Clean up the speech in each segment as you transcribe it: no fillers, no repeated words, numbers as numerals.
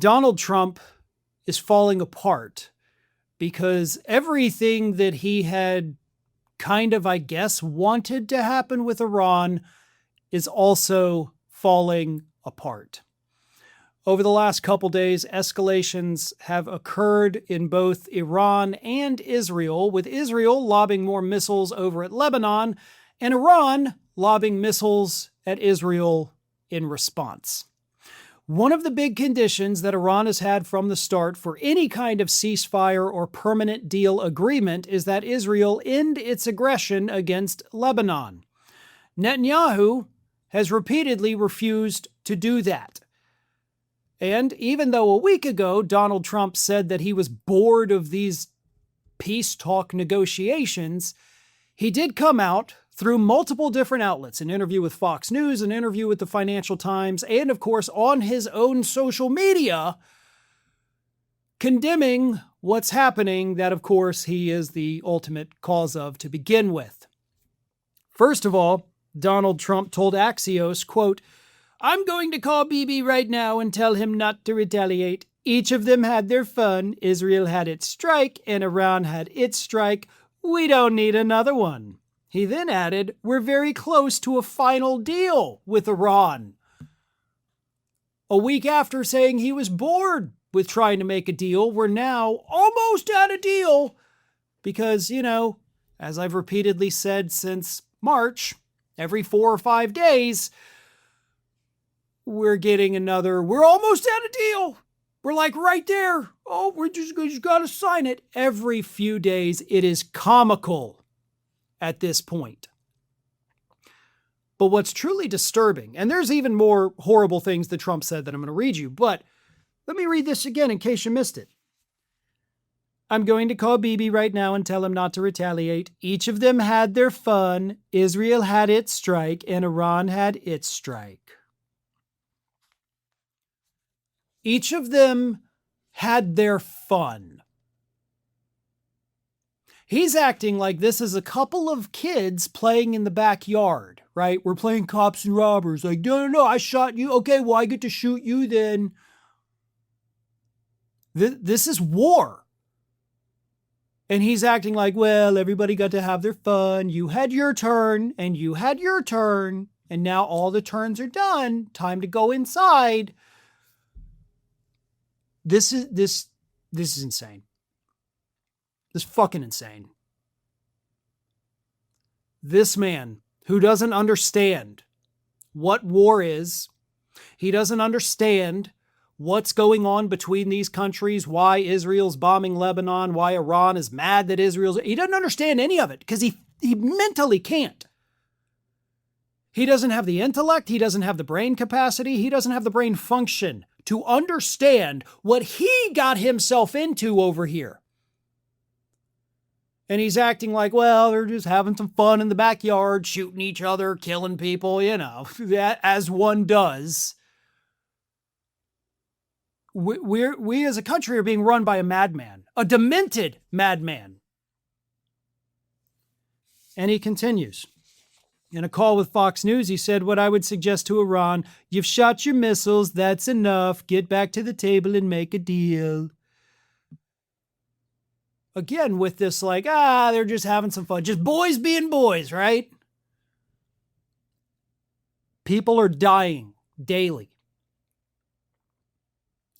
Donald Trump is falling apart because everything that he had kind of, I guess, wanted to happen with Iran is also falling apart. Over the last couple days, escalations have occurred in both Iran and Israel, with Israel lobbing more missiles over at Lebanon and Iran lobbing missiles at Israel in response. One of the big conditions that Iran has had from the start for any kind of ceasefire or permanent deal agreement is that Israel end its aggression against Lebanon. Netanyahu has repeatedly refused to do that. And even though a week ago Donald Trump said that he was bored of these peace talk negotiations, he did come out through multiple different outlets, an interview with Fox News, an interview with the Financial Times, and of course on his own social media, condemning what's happening that of course he is the ultimate cause of to begin with. First of all, Donald Trump told Axios, quote, "I'm going to call Bibi right now and tell him not to retaliate. Each of them had their fun. Israel had its strike and Iran had its strike. We don't need another one." He then added, "We're very close to a final deal with Iran." A week after saying he was bored with trying to make a deal, we're now almost at a deal because, as I've repeatedly said since March, every 4 or 5 days, we're almost at a deal. We're like right there. Oh, we just got to sign it. Every few days, it is comical at this point. But what's truly disturbing, and there's even more horrible things that Trump said that I'm going to read you, but let me read this again in case you missed it. "I'm going to call Bibi right now and tell him not to retaliate. Each of them had their fun. Israel had its strike and Iran had its strike." Each of them had their fun. He's acting like this is a couple of kids playing in the backyard, right? We're playing cops and robbers. Like, no, I shot you. Okay, well, I get to shoot you then. This is war. And he's acting like, well, everybody got to have their fun. You had your turn, and you had your turn, and now all the turns are done. Time to go inside. This is insane. This is fucking insane. This man who doesn't understand what war is, he doesn't understand what's going on between these countries, why Israel's bombing Lebanon, why Iran is mad that he doesn't understand any of it because he mentally can't. He doesn't have the intellect, he doesn't have the brain capacity, he doesn't have the brain function to understand what he got himself into over here. And he's acting like, well, they're just having some fun in the backyard, shooting each other, killing people, as one does. We as a country are being run by a madman, a demented madman. And he continues. In a call with Fox News, he said, "What I would suggest to Iran, you've shot your missiles, that's enough. Get back to the table and make a deal." Again, with this they're just having some fun. Just boys being boys, right? People are dying daily.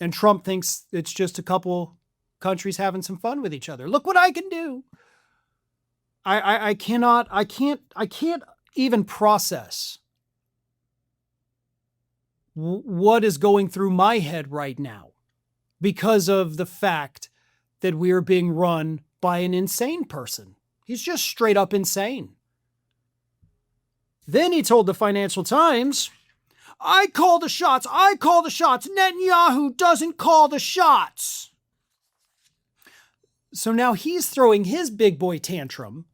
And Trump thinks it's just a couple countries having some fun with each other. Look what I can do. I can't even process what is going through my head right now because of the fact that we are being run by an insane person. He's just straight up insane. Then he told the Financial Times, I call the shots. Netanyahu doesn't call the shots. So now he's throwing his big boy tantrum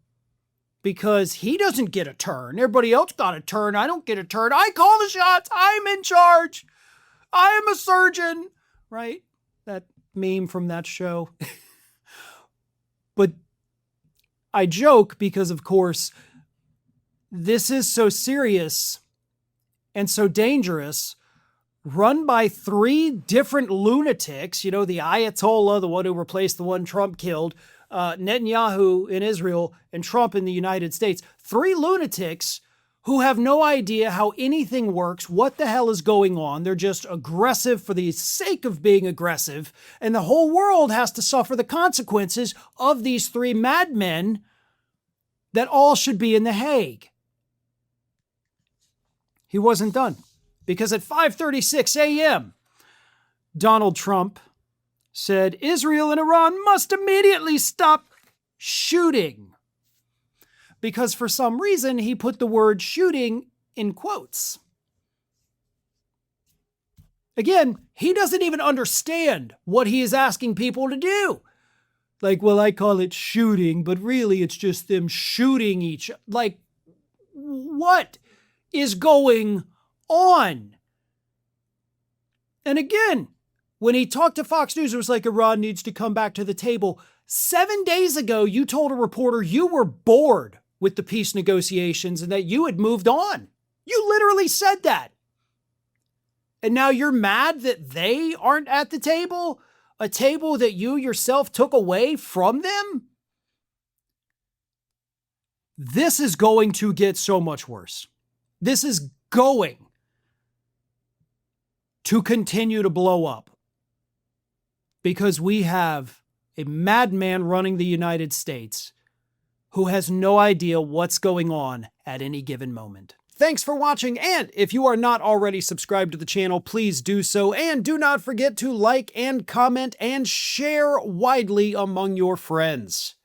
because he doesn't get a turn. Everybody else got a turn. I don't get a turn. I call the shots. I'm in charge. I am a surgeon, right? That meme from that show. But I joke because, of course, this is so serious and so dangerous run by three different lunatics, the Ayatollah, the one who replaced the one Trump killed, Netanyahu in Israel, and Trump in the United States. Three lunatics who have no idea how anything works, what the hell is going on. They're just aggressive for the sake of being aggressive, and the whole world has to suffer the consequences of these three madmen that all should be in The Hague. He wasn't done, because at 5:36 a.m., Donald Trump said Israel and Iran must immediately stop shooting, because for some reason he put the word shooting in quotes. Again, he doesn't even understand what he is asking people to do. Like, well, I call it shooting, but really it's just them shooting each other. Like, what is going on? And again, when he talked to Fox News, it was like Iran needs to come back to the table. 7 days ago, you told a reporter you were bored with the peace negotiations and that you had moved on. You literally said that. And now you're mad that they aren't at the table? A table that you yourself took away from them? This is going to get so much worse. This is going to continue to blow up because we have a madman running the United States who has no idea what's going on at any given moment. Thanks for watching, and if you are not already subscribed to the channel, please do so, and do not forget to like and comment and share widely among your friends.